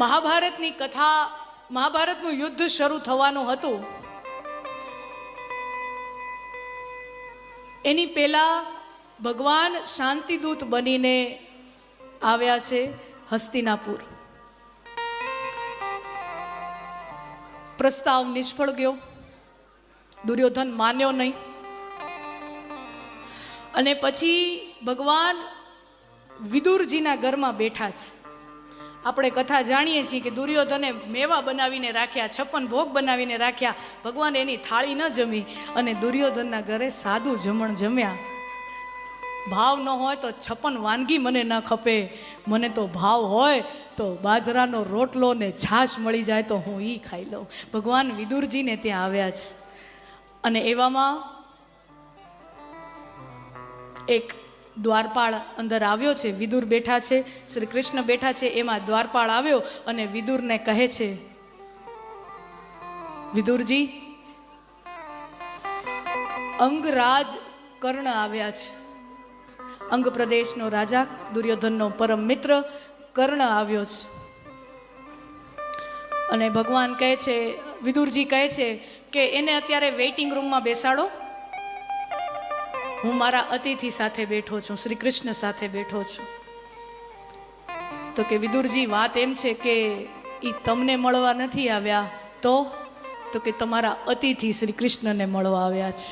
મહાભારતની કથા, મહાભારતનું યુદ્ધ શરૂ થવાનું હતું એની પહેલા ભગવાન શાંતિદૂત બનીને આવ્યા છે હસ્તિનાપુર. પ્રસ્તાવ નિષ્ફળ ગયો, દુર્યોધન માન્યો નહીં, અને પછી ભગવાન વિદુરજીના ઘરમાં બેઠા છે. આપણે કથા જાણીએ છીએ કે દુર્યોધને મેવા બનાવીને રાખ્યા, 56 ભોગ બનાવીને રાખ્યા. ભગવાન એની થાળી ન જમી અને દુર્યોધનના ઘરે સાદું જમણ જમ્યા. ભાવ ન હોય તો 56 વાનગી મને ન ખપે, મને તો ભાવ હોય તો બાજરાનો રોટલો ને છાશ મળી જાય તો હું એ ખાઈ લઉં. ભગવાન વિદુરજીને ત્યાં આવ્યા છે અને એવામાં એક દ્વારપાળ અંદર આવ્યો છે. વિદુર બેઠા છે, શ્રી કૃષ્ણ બેઠા છે, એમાં દ્વારપાળ આવ્યો અને વિદુરને કહે છે, વિદુરજી, અંગરાજ કર્ણ આવ્યા છે. અંગ પ્રદેશનો રાજા, દુર્યોધનનો પરમ મિત્ર કર્ણ આવ્યો છે. અને ભગવાન કહે છે, વિદુરજી કહે છે કે એને અત્યારે વેઇટિંગ રૂમમાં બેસાડો, હું મારા અતિથિ સાથે બેઠો છું, શ્રી કૃષ્ણ સાથે બેઠો છું. તો કે વિદુરજી, વાત એમ છે કે એ તમને મળવા નથી આવ્યા, તો કે તમારા અતિથિ શ્રી કૃષ્ણને મળવા આવ્યા છે.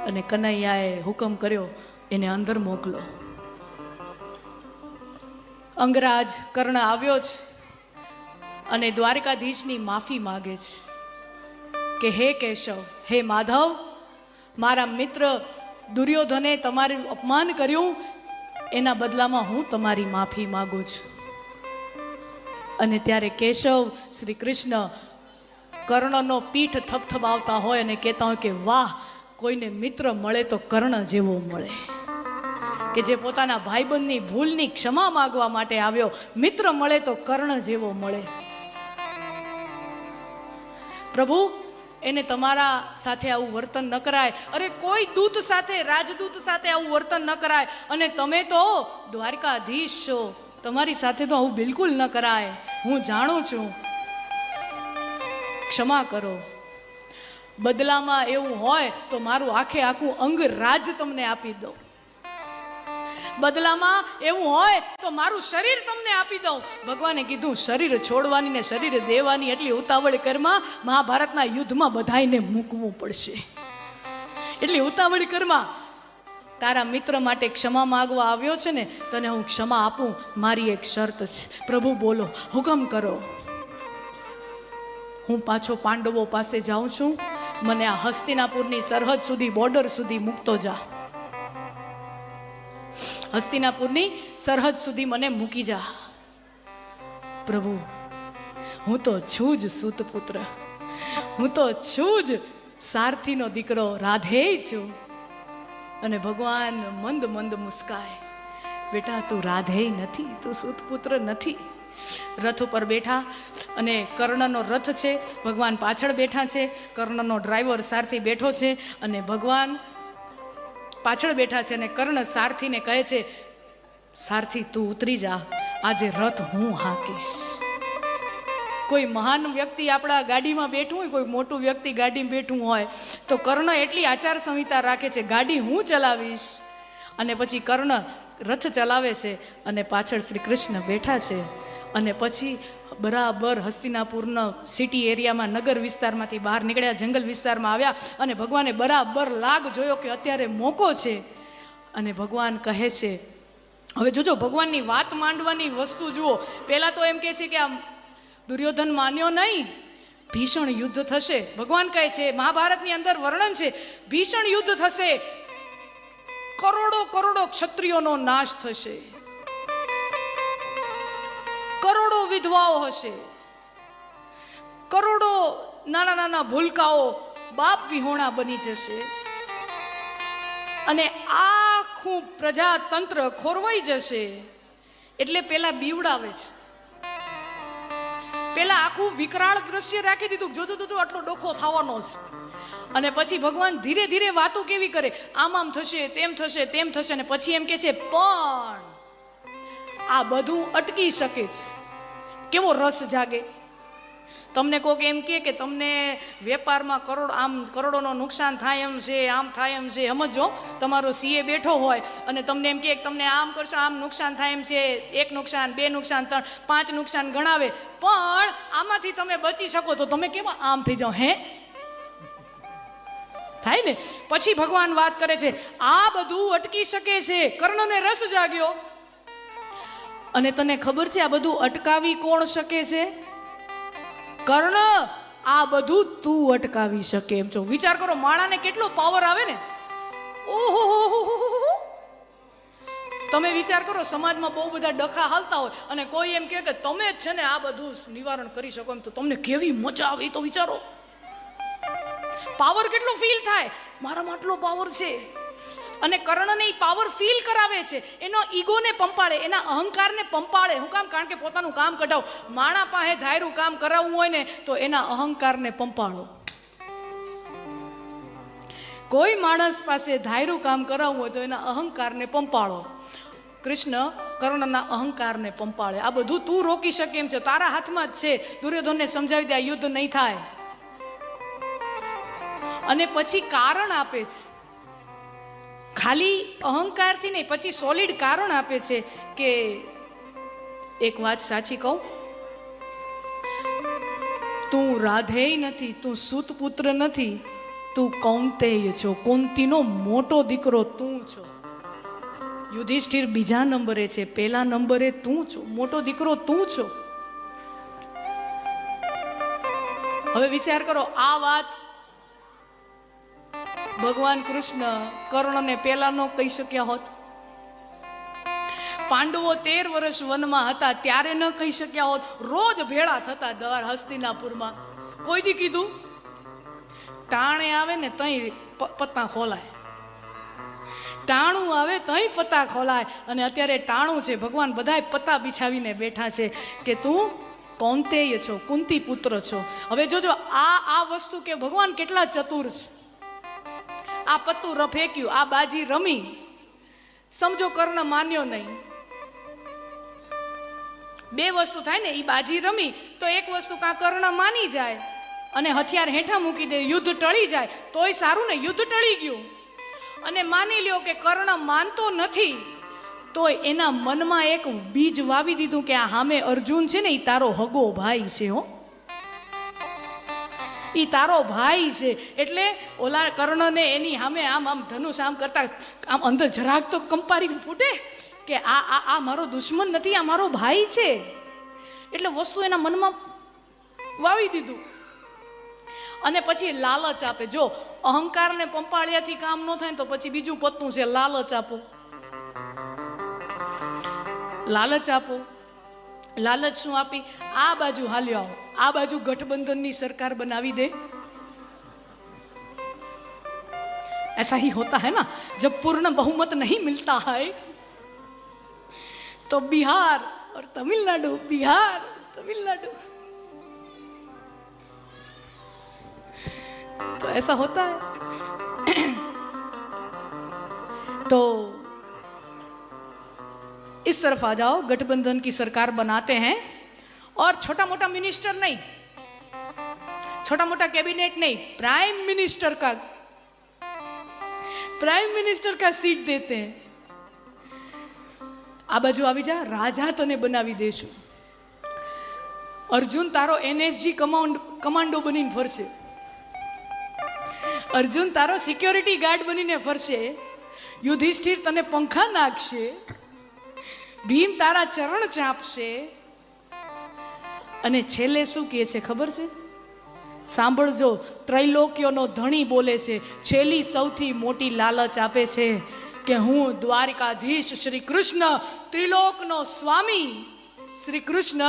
અને કનૈયાએ હુકમ કર્યો, એને અંદર મોકલો. અંગરાજ કર્ણ આવ્યો છે અને દ્વારકાધીશની માફી માગે છે કે હે કેશવ, હે માધવ, મારા મિત્ર દુર્યોધને તમારું અપમાન કર્યું, એના બદલામાં હું તમારી માફી માગું છું. અને ત્યારે કેશવ શ્રી કૃષ્ણ કર્ણનો પીઠ થપથપાવતા હોય અને કહેતા હોય કે વાહ, કોઈને મિત્ર મળે તો કર્ણ જેવો મળે, કે જે પોતાના ભાઈબંધની ભૂલની ક્ષમા માગવા માટે આવ્યો. મિત્ર મળે તો કર્ણ જેવો મળે. પ્રભુ, એને તમારા સાથે આવું વર્તન ન કરાય. અરે કોઈ દૂત સાથે, રાજદૂત સાથે આવું વર્તન ન કરાય. અને તમે તો દ્વારકાધીશ છો, તમારી સાથે તો આવું બિલકુલ ન કરાય. હું જાણું છું, ક્ષમા કરો. બદલામાં એવું હોય તો મારું આખું અંગરાજ તમને આપી દઉં. બદલામાં એવું હોય તો મારું શરીર તમને આપી દઉં. ભગવાને કીધું, શરીર છોડવાની ને શરીર દેવાની એટલી ઉતાવળ કરમાં, મહાભારતના યુદ્ધમાં બધાઈને મૂકવું પડશે. એટલી ઉતાવળ કરમાં. તારા મિત્ર માટે ક્ષમા માંગવા આવ્યો છે ને, તને હું ક્ષમા આપું, મારી એક શરત છે. પ્રભુ બોલો, હુકમ કરો. હું પાછો પાંડવો પાસે જાઉં છું, મને આ હસ્તિનાપુરની સરહદ સુધી, બોર્ડર સુધી મૂકતો જા. હસ્તિનાપુરની સરહદ સુધી મને મૂકી જા. પ્રભુ, હું તો છું જ સૂતપુત્ર, હું તો છું જ સારથીનો દીકરો, રાધેય છું. અને ભગવાન મંદ મંદ મુસ્કાય, બેટા તું રાધેય નથી, તું સૂતપુત્ર નથી. રથ ઉપર બેઠા અને કર્ણનો રથ છે, ભગવાન પાછળ બેઠા છે, કર્ણનો ડ્રાઈવર સારથી બેઠો છે અને ભગવાન પાછળ બેઠા છે. અને કર્ણ સારથીને કહે છે, સારથી તું ઉતરી જા, આજે રથ હું હાંકીશ. કોઈ મહાન વ્યક્તિ આપણા ગાડીમાં બેઠું હોય, કોઈ મોટું વ્યક્તિ ગાડીમાં બેઠું હોય તો કર્ણ એટલી આચાર સંહિતા રાખે છે, ગાડી હું ચલાવીશ. અને પછી કર્ણ રથ ચલાવે છે અને પાછળ શ્રી કૃષ્ણ બેઠા છે. અને પછી બરાબર હસ્તિનાપુરના સિટી એરિયામાં, નગર વિસ્તારમાંથી બહાર નીકળ્યા, જંગલ વિસ્તારમાં આવ્યા અને ભગવાને બરાબર લાગ જોયો કે અત્યારે મોકો છે. અને ભગવાન કહે છે, હવે જોજો ભગવાનની વાત માંડવાની વસ્તુ જુઓ. પહેલાં તો એમ કહે છે કે આ દુર્યોધન માન્યો નહીં, ભીષણ યુદ્ધ થશે. ભગવાન કહે છે, મહાભારતની અંદર વર્ણન છે, ભીષણ યુદ્ધ થશે, કરોડો ક્ષત્રિયોનો નાશ થશે, કરોડો વિધવાઓ હશે, કરોડો નાના ભૂલકાઓ બાપ વિહોણા બની જશે અને આખું પ્રજાતંત્ર ખોરવાઈ જશે. એટલે પેલા બીવડાવે છે, પેલા આખું વિકરાળ દ્રશ્ય રાખી દીધું, જોતું આટલો ડોખો થવાનો છે. અને પછી ભગવાન ધીરે ધીરે વાતો કેવી કરે, આમ થશે, તેમ થશે, અને પછી એમ કે છે, પણ આ બધું અટકી શકે છે. કેવો રસ જાગે. તમને કોઈક એમ કે તમને વેપારમાં કરોડોનો નુકસાન થાય એમ છે, આમ થાય એમ છે. સમજો, તમારો સીએ બેઠો હોય અને તમને એમ કે તમને આમ કરશો આમ નુકસાન થાય એમ છે, 1 નુકસાન 2 નુકસાન 3 5 નુકસાન ગણાવે, પણ આમાંથી તમે બચી શકો તો તમે કેવા આમ થઈ જાઓ? હે, થાય ને? પછી ભગવાન વાત કરે છે, આ બધું અટકી શકે છે. કર્ણને રસ જાગ્યો. અને તને ખબર છે આ બધું અટકાવી કોણ શકે છે? કર્ણ. આ બધું તું અટકાવી શકે એમ છો. વિચાર કરો, માણાને કેટલો પાવર આવે ને. ઓહો, તમે વિચાર કરો, સમાજમાં બહુ બધા ડખા હાલતા હોય અને કોઈ એમ કહે કે તમે જ છે ને આ બધું નિવારણ કરી શકો એમ, તો તમને કેવી મજા આવે તો વિચારો. પાવર કેટલો ફીલ થાય, મારામાં આટલો પાવર છે. અને કર્ણને એ પાવર ફીલ કરાવે છે, એનો ઈગોને પંપાળે, એના અહંકારને પંપાળે. શું કામ? કારણ કે પોતાનું કામ કઢાવ. માણા પાસે ધાર્યું કામ કરાવવું હોય ને તો એના અહંકારને પંપાળો. કોઈ માણસ પાસે ધાર્યું કામ કરાવવું હોય તો એના અહંકારને પંપાળો. કૃષ્ણ કર્ણના અહંકારને પંપાળે. આ બધું તું રોકી શકે એમ છે, તારા હાથમાં જ છે. દુર્યોધનને સમજાવી દે, આ યુદ્ધ નહીં થાય. અને પછી કારણ આપે છે, ખાલી અહંકારથી નહીં, પછી સોલિડ કારણ આપે છે કે એક વાત સાચી કહું, તું રાધેય નથી, તું સૂતપુત્ર નથી, તું કૌંતેય છો. કુંતીનો મોટો દીકરો તું છો. યુધિષ્ઠિર બીજા નંબરે છે, પહેલા નંબરે તું છો. મોટો દીકરો તું છો. હવે વિચાર કરો, આ વાત ભગવાન કૃષ્ણ કર્ણને પેલા નો કહી શક્યા હોત? પાંડવો 13 વર્ષ વનમાં હતા ત્યારે ન કહી શક્યા હોત? રોજ ભેળા થતા દ્વાર હસ્તિનાપુરમાં. કોઈ દી કીધું? ટાણે આવે ને તઈ પત્તા ખોલાય, ટાણું આવે તઈ પત્તા ખોલાય. અને અત્યારે ટાણું છે, ભગવાન બધાય પત્તા બિછાવીને બેઠા છે કે તું કૌંતેય છો, કુંતી પુત્ર છો. હવે જોજો આ વસ્તુ કે ભગવાન કેટલા ચતુર છે. આ પત્તું ફેંક્યું, આ બાજી રમી. સમજો કર્ણ માન્યો નહીં. 2 વસ્તુ થાય ને, એ બાજી રમી તો એક વસ્તુ કાં કર્ણ માની જાય અને હથિયાર હેઠા મૂકી દે, યુદ્ધ ટળી જાય તોય સારું ને, યુદ્ધ ટળી ગયું. અને માની લ્યો કે કર્ણ માનતો નથી, તો એના મનમાં એક બીજ વાવી દીધું કે આ સામે અર્જુન છે ને એ તારો હગો ભાઈ છે. હો, ઈ તારો ભાઈ છે. એટલે ઓલા કર્ણને એની સામે આમ ધનુષ આમ કરતા આમ અંદર જરાક તો કંપારી ફૂટે કે આ મારો દુશ્મન નથી, આ મારો ભાઈ છે. એટલે વસ્તુ એના મનમાં વાવી દીધું. અને પછી લાલચ આપે. જો અહંકારને પંપાળિયાથી કામ ન થાય તો પછી બીજું પત્તું છે, લાલચ આપો. લાલચ આપો. લાલચ શું આપી? આ બાજુ હાલ્યો આવો, આ બાજુ ગઠબંધનની સરકાર બનાવી દે. ऐसा ही होता है ना, जब पूर्ण बहुमत नहीं मिलता है तो बिहार और तमिलनाडु, बिहार तमिलनाडु, तो ऐसा होता है. तो इस तरफ आ जाओ, गठबंधन की सरकार बनाते हैं और छोटा मोटा मिनिस्टर नहीं, छोटा मोटा कैबिनेट नहीं, प्राइम मिनिस्टर का सीट देते हैं. आ बाजू आवी जा, राजा तने बनावी देशु. अर्जुन तारो एनएसजी कमांडो बनीने फरशे, अर्जुन तारो सिक्योरिटी गार्ड बनीने फरशे, युधिष्ठिर तने पंखा नाखशे, भीम तारा चरण चापशे. અને છેલ્લે શું કહે છે ખબર છે? સાંભળજો, ત્રૈલોક્યનો ધણી બોલે છે, છેલ્લી સૌથી મોટી લાલચ આપે છે કે હું દ્વારિકાધીશ શ્રી કૃષ્ણ, ત્રિલોકનો સ્વામી શ્રી કૃષ્ણ,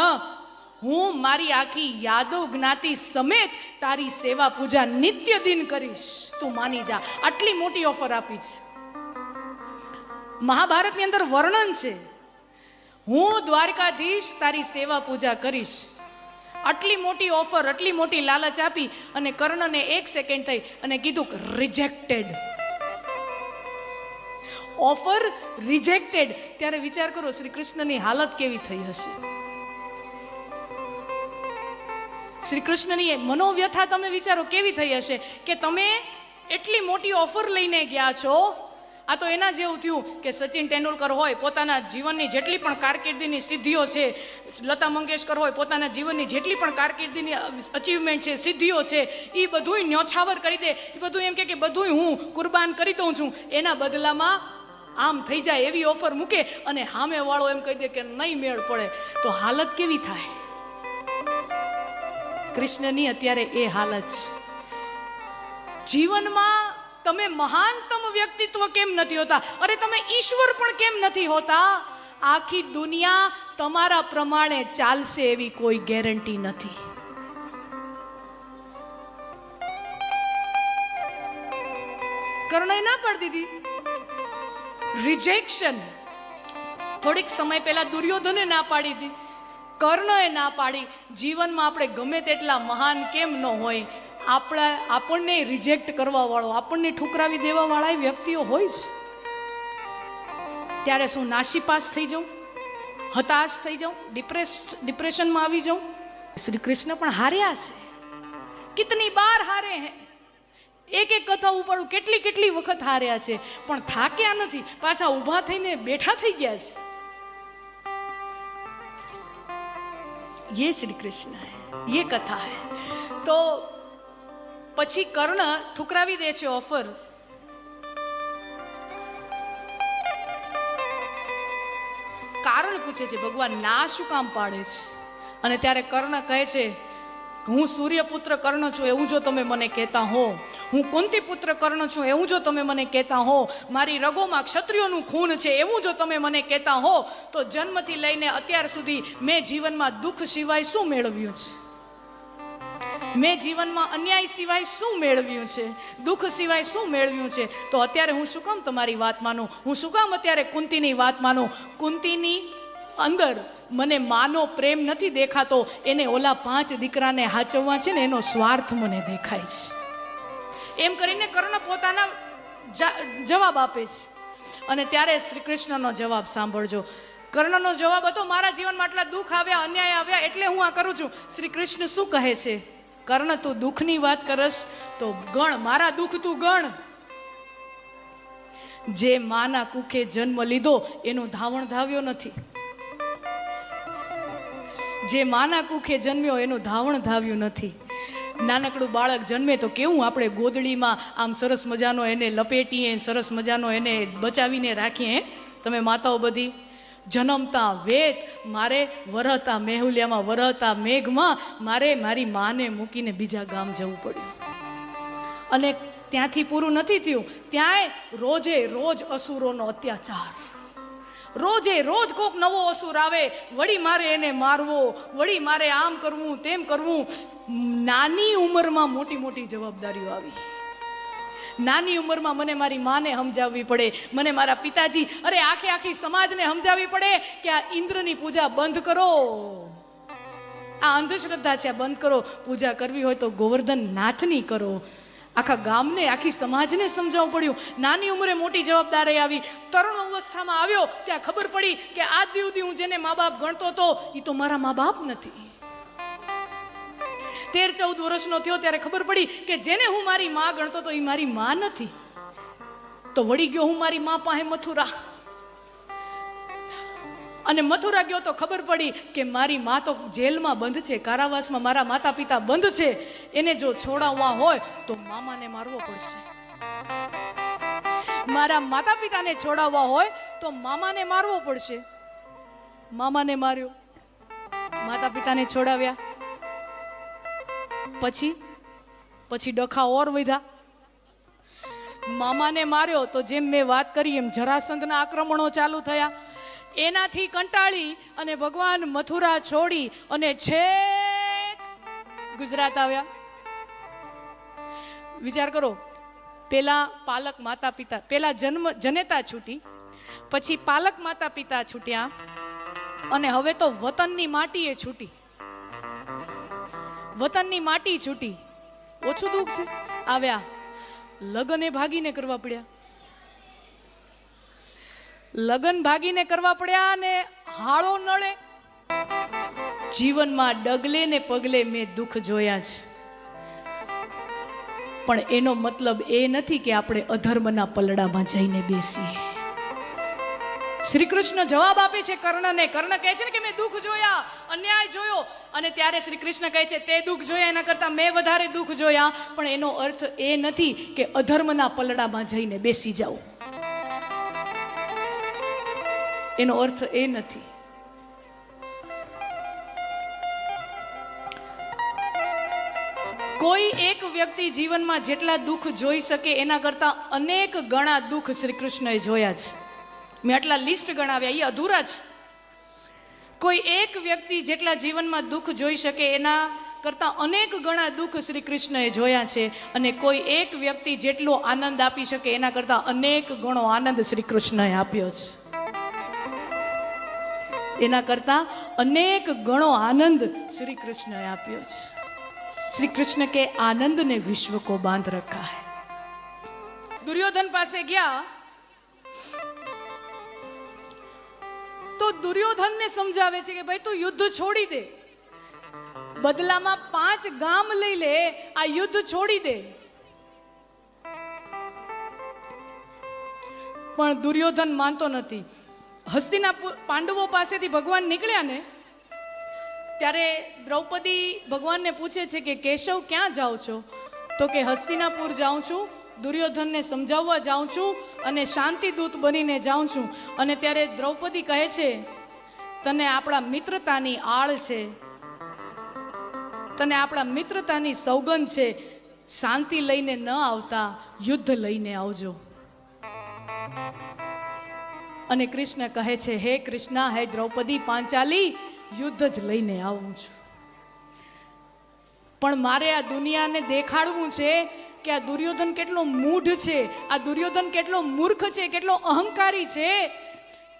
હું મારી આખી યાદવ જ્ઞાતિ સમેત તારી સેવા પૂજા નિત્ય દિન કરીશ, તું માની જા. આટલી મોટી ઓફર આપી છે. મહાભારતની અંદર વર્ણન છે, હું દ્વારકાધીશ તારી સેવા પૂજા કરીશ. આટલી મોટી ઓફર, આટલી મોટી લાલચ આપી અને કર્ણને 1 સેકન્ડ થઈ અને કીધું રિજેક્ટેડ. ઓફર રિજેક્ટેડ, ત્યારે વિચાર કરો શ્રી કૃષ્ણની હાલત કેવી થઈ હશે. શ્રી કૃષ્ણની મનોવ્યથા તમે વિચારો કેવી થઈ હશે કે તમે એટલી મોટી ઓફર લઈને ગયા છો. આ તો એના જેવું થયું કે સચિન તેંડુલકર હોય, પોતાના જીવનની જેટલી પણ કારકિર્દીની સિદ્ધિઓ છે, લતા મંગેશકર હોય, પોતાના જીવનની જેટલી પણ કારકિર્દીની અચીવમેન્ટ છે, સિદ્ધિઓ છે, એ બધુંય ન્યોછાવર કરી દે, એ બધું એમ કે બધુંય હું કુરબાન કરી દઉં છું, એના બદલામાં આમ થઈ જાય એવી ઓફર મૂકે અને સામેવાળો એમ કહી દે કે નહીં મેળ પડે, તો હાલત કેવી થાય? કૃષ્ણની અત્યારે એ હાલત છે. જીવનમાં તમે મહાનતમ વ્યક્તિત્વ કેમ નથી હોતા? અરે તમે ઈશ્વર પણ કેમ નથી હોતા? આખી દુનિયા તમારા પ્રમાણે ચાલશે એવી કોઈ ગેરંટી નથી. કર્ણએ ના પાડી દીધી, રિજેક્શન. થોડીક સમય પહેલા દુર્યોધને ના પાડી દીધી, કર્ણએ ના પાડી. જીવનમાં આપણે ગમે તેટલા મહાન કેમ ન હોય, આપણને રિજેક્ટ કરવા વાળો, આપણને ઠુકરાવી દેવા વાળા વ્યક્તિઓ હોય છે. ત્યારે શું નાસીપાસ થઈ જાઉં, હતાશ થઈ જાઉં, ડિપ્રેશનમાં આવી જાઉં? શ્રી કૃષ્ણ પણ હાર્યા છે, કિતની બાર હારે હે. એક એક કથા ઉપાડું, કેટલી કેટલી વખત હાર્યા છે, પણ થાક્યા નથી, પાછા ઊભા થઈને બેઠા થઈ ગયા છે. ये श्री कृष्ण है, ये कथा है. तो પછી કર્ણ ઠુકરાવી દે છે ઓફર. કારણ પૂછે છે ભગવાન ના શું કામ પાડે છે? અને ત્યારે કર્ણ કહે છે હું સૂર્યપુત્ર કર્ણ છું એવું જો તમે મને કહેતા હો, હું કુંતી પુત્ર કર્ણ છું એવું જો તમે મને કહેતા હો, મારી રગોમાં ક્ષત્રિયોનું ખૂન છે એવું જો તમે મને કહેતા હો, તો જન્મથી લઈને અત્યાર સુધી મેં જીવનમાં દુઃખ સિવાય શું મેળવ્યું છે? મેં જીવનમાં અન્યાય સિવાય શું મેળવ્યું છે? દુઃખ સિવાય શું મેળવ્યું છે? તો અત્યારે હું શું કામ તમારી વાત માનું? હું શું કામ અત્યારે કુંતીની વાત માનું? કુંતીની અંદર મને માનો પ્રેમ નથી દેખાતો, એને ઓલા 5 દીકરાને હાચવવા છે ને એનો સ્વાર્થ મને દેખાય છે. એમ કરીને કર્ણ પોતાના જવાબ આપે છે. અને ત્યારે શ્રી કૃષ્ણનો જવાબ સાંભળજો. કર્ણનો જવાબ હતો મારા જીવનમાં આટલા દુઃખ આવ્યા, અન્યાય આવ્યા, એટલે હું આ કરું છું. શ્રી કૃષ્ણ શું કહે છે? કર્ણ તું દુઃખની વાત કરસ તો ગણ, મારા દુઃખ તું ગણ. જે માના કુખે જન્મ લીધો એનું ધાવણ ધાવ્યો નથી. જે માના કુખે જન્મ્યો એનું ધાવણ ધાવ્યું નથી. નાનકડું બાળક જન્મે તો કેવું આપણે ગોદડીમાં આમ સરસ મજાનો એને લપેટીએ, સરસ મજાનો એને બચાવીને રાખીએ. તમે માતાઓ બધી જન્મતા વેત મારે વરહતા મેહુલિયામાં, વરહતા મેઘમાં મારે મારી માને મૂકીને બીજા ગામ જવું પડ્યું. અને ત્યાંથી પૂરું નથી થયું, ત્યાંય રોજે રોજ અસુરોનો અત્યાચાર. રોજે રોજ કોક નવો અસુર આવે, વળી મારે એને મારવો, વળી મારે આમ કરવું તેમ કરવું. નાની ઉંમરમાં મોટી મોટી જવાબદારીઓ આવી. નાની ઉંમરમાં મને મારી માને સમજાવવી પડે, મને મારા પિતાજી, અરે આખી સમાજને સમજાવવી પડે કે આ ઇન્દ્રની પૂજા બંધ કરો, આ અંધશ્રદ્ધા છે, આ બંધ કરો. પૂજા કરવી હોય તો ગોવર્ધન નાથની કરો. આખા ગામને, આખી સમાજને સમજાવવું પડ્યું. નાની ઉંમરે મોટી જવાબદારી આવી. તરુણ અવસ્થામાં આવ્યો ત્યાં ખબર પડી કે આજ સુધી હું જેને મા બાપ ગણતો હતો એ તો મારા મા બાપ નથી. 13-14 વર્ષનો થયો ત્યારે ખબર પડી કે જેને હું મારી માં ગણતો હતો એ મારી માં નથી. તો વળી ગયો હું મારી માં પાસે મથુરા, અને મથુરા ગયો તો ખબર પડી કે મારી માં તો જેલમાં બંધ છે, કારાવાસમાં મારા માતા પિતા બંધ છે. એને જો છોડાવવા હોય તો મામાને મારવો પડશે. મારા માતા પિતાને છોડાવવા હોય તો મામાને મારવો પડશે. મામાને માર્યો, માતા પિતાને છોડાવ્યા, પછી ડખા ઓર વધ્યા. મામાને માર્યો તો જેમ મેં વાત કરી એમ જરાસંઘના આક્રમણો ચાલુ થયા. એનાથી કંટાળી અને ભગવાન મથુરા છોડી અને છેક ગુજરાત આવ્યા. વિચાર કરો, પેલા પાલક માતા પિતા, પેલા જનેતા છૂટી, પછી પાલક માતા પિતા છૂટ્યા, અને હવે તો વતનની માટીએ છૂટી. વતનની માટી છૂટી. ઓછું દુઃખ છે? આવ્યા લગ્ને ભાગીને કરવા પડ્યા. લગન ભાગીને કરવા પડ્યા ને હાળો નળે. જીવનમાં ડગલે ને પગલે મેં દુઃખ જોયા છે, પણ એનો મતલબ એ નથી કે આપણે અધર્મના પલડામાં જઈને બેસીએ. શ્રી કૃષ્ણ જવાબ આપે છે કર્ણને. કર્ણ કહે છે ને કે મેં દુઃખ જોયા, અન્યાય જોયો. અને ત્યારે શ્રી કૃષ્ણ કહે છે તે દુઃખ જોયા એના કરતા મેં વધારે દુઃખ જોયા. પણ એનો અર્થ એ નથી કે અધર્મના પલડામાં જઈને બેસી જાઓ. એનો અર્થ એ નથી. કોઈ એક વ્યક્તિ જીવનમાં જેટલા દુઃખ જોઈ શકે એના કરતા અનેક ગણા દુઃખ શ્રી કૃષ્ણએ જોયા છે. મેં આટલા લિસ્ટ ગણાવ્યા, એ અધૂરા છે. કોઈ એક વ્યક્તિ જેટલા જીવનમાં દુઃખ જોઈ શકે એના કરતા અનેક ગણા દુઃખ શ્રી કૃષ્ણએ જોયા છે. અને કોઈ એક વ્યક્તિ જેટલો આનંદ આપી શકે એના કરતા અનેક ગણો આનંદ શ્રી કૃષ્ણએ આપ્યો છે. એના કરતા અનેક ગણો આનંદ શ્રી કૃષ્ણએ આપ્યો છે. श्री कृष्ण के आनंद ने विश्व को बांध रखा है. दुर्योधन पासे गया तो दुर्योधन ने समझावे छे कि भाई तू युद्ध छोड़ी दे, बदलाમાં 5 ગામ લઈ લે, આ યુદ્ધ છોડી દે. પણ દુર્યોધન માનતો નથી. હસ્તિનાપુર પાંડવો પાસેથી ભગવાન નીકળ્યા ને ત્યારે દ્રૌપદી ભગવાનને પૂછે છે કે કેશવ ક્યાં જાઓ છો? તો કે હસ્તિનાપુર જાઉં છું, દુર્યોધનને સમજાવવા જાઉં છું અને શાંતિદૂત બનીને જાઉં છું. અને ત્યારે દ્રૌપદી કહે છે તને આપણા મિત્રતાની આળ છે, તને આપણા મિત્રતાની સોગંદ છે, શાંતિ લઈને ન આવતા યુદ્ધ લઈને આવજો. અને કૃષ્ણ કહે છે હે કૃષ્ણ, હે દ્રૌપદી પાંચાલી, યુદ્ધ જ લઈને આવું છું. પણ મારે આ દુનિયાને દેખાડવું છે કે આ દુર્યોધન કેટલો મૂઢ છે, આ દુર્યોધન કેટલો મૂર્ખ છે, કેટલો અહંકારી છે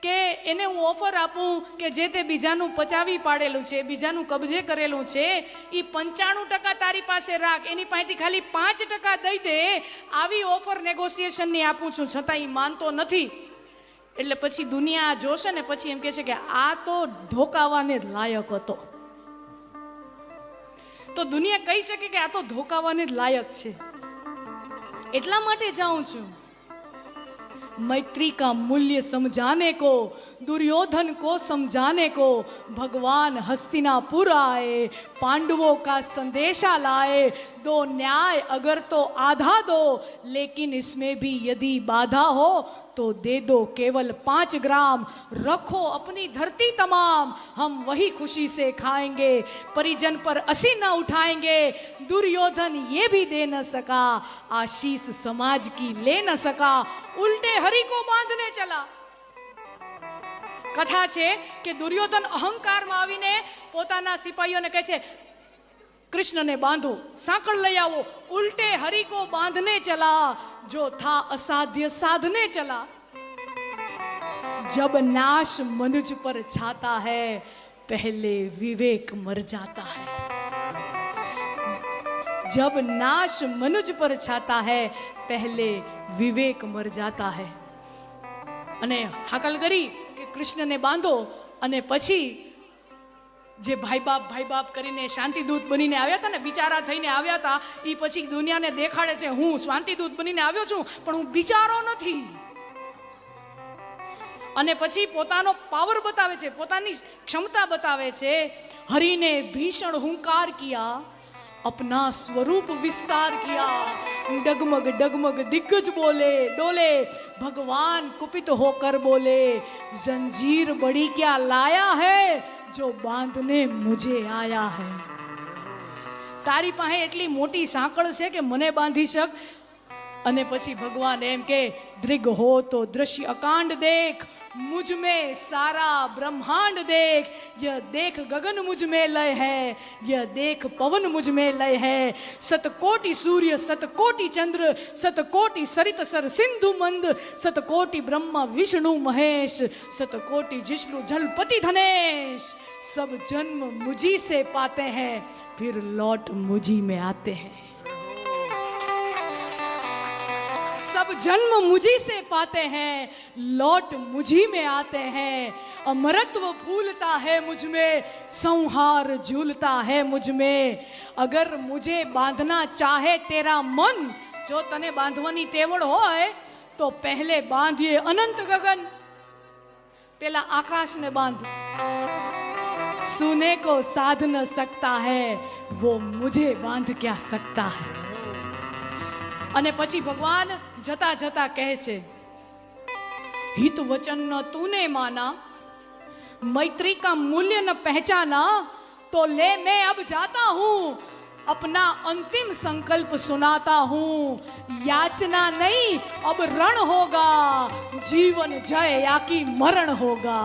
કે એને હું ઓફર આપું કે જે તે બીજાનું પચાવી પાડેલું છે, બીજાનું કબજે કરેલું છે, એ 95% તારી પાસે રાખ, એની પાસેથી ખાલી 5% દઈ દે, આવી ઓફર નેગોશિએશનની આપું છું. છતાં એ માનતો નથી. એટલે પછી દુનિયા જોશે ને પછી એમ કહે છે કે આ તો ધોકાવાને જ લાયક હતો. તો દુનિયા કહી શકે કે આ તો ધોકાવાને જ લાયક છે. એટલા માટે જાઉં છું. मैत्री का मूल्य समझाने को, दुर्योधन को समझाने को भगवान हस्तिनापुर आए, पांडवों का संदेशा लाए. दो न्याय अगर तो आधा दो, लेकिन इसमें भी यदि बाधा हो तो दे दो केवल 5 ग्राम, रखो अपनी धरती तमाम, हम वही खुशी से खाएंगे, परिजन पर असी न उठाएंगे. दुर्योधन ये भी दे न सका, आशीष समाज की ले न सका, उल्टे हरि को बांधने चला. कथा છે કે દુર્યોધન અહંકારમાં આવીને પોતાના સિપાહીઓને કહે છે कृष्ण ने बांधो, सांकड़ ले आओ. उल्टे हरि को बांधने चला, जो था असाध्य साधने चला. जब नाश मनुज पर छाता है, पहले विवेक मर जाता है. जब नाश मनुज पर छाता है, पहले विवेक मर जाता है. અને હાકલ કરી કે કૃષ્ણને બાંધો. અને પછી જે ભાઈ બાપ કરીને શાંતિદૂત બનીને આવ્યા હતા ને, બિચારા થઈને આવ્યા હતા, એ પછી દુનિયાને દેખાડે છે હું શાંતિદૂત બનીને આવ્યો છું પણ હું બિચારો નથી. અને પછી પોતાનો પાવર બતાવે છે, પોતાની ક્ષમતા બતાવે છે. હરિને ભીષણ હુંકાર કિયા, अपना स्वरूप विस्तार किया. डगमग डगमग दिग्गज बोले डोले, भगवान कुपित होकर बोले, जंजीर बड़ी क्या लाया है, जो बांधने मुझे आया है. તારી પાસે એટલી મોટી સાંકળ છે કે મને બાંધી શક. અને પછી ભગવાન એમ કે દૃગ હો તો દૃશ્ય અકાંડ દેખ, मुझ में सारा ब्रह्मांड देख. यह देख गगन मुझ में लय है, यह देख पवन मुझ में लय है. सतकोटि सूर्य सतकोटि चंद्र, सतकोटि सरित सर सिंधु मंद, सतकोटि ब्रह्मा विष्णु महेश, सतकोटि जिष्णु जलपति धनेश. सब जन्म मुझी से पाते हैं, फिर लौट मुझी में आते हैं. सब जन्म मुझी से पाते हैं, लौट मुझी में आते हैं। अमरत्व फूलता है मुझ में, संहार झूलता है मुझ में। अगर मुझे बांधना चाहे तेरा मन, जो तने बांधवानी तेवड़ होय तो पहले बांधिए अनंत गगन। पहला आकाश ने बांध, सुने को साध न सकता है, वो मुझे बांध क्या सकता है। અને પછી ભગવાન જતા જતા કહે છે, हित वचन न तूने माना, मैत्री का मूल्य न पहचाना, तो ले मैं अब जाता हूँ, अपना अंतिम संकल्प सुनाता हूँ। याचना नहीं अब रण होगा, जीवन जय या कि मरण होगा,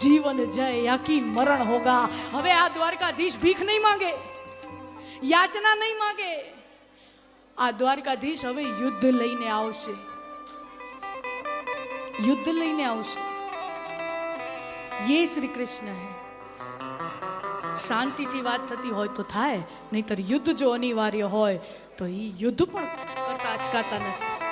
जीवन जय या कि मरण होगा। હવે આ દ્વારકાધીશ ભીખ નહીં માંગે, યાચના નહીં માંગે, આ દ્વારકાધીશ હવે યુદ્ધ લઈને આવશે, યુદ્ધ લઈને આવશે। ये श्री कृष्ण है। શાંતિથી વાત થતી હોય તો થાય, નહીતર યુદ્ધ જો અનિવાર્ય હોય તો એ યુદ્ધ પણ કરતા અચકાતા નથી।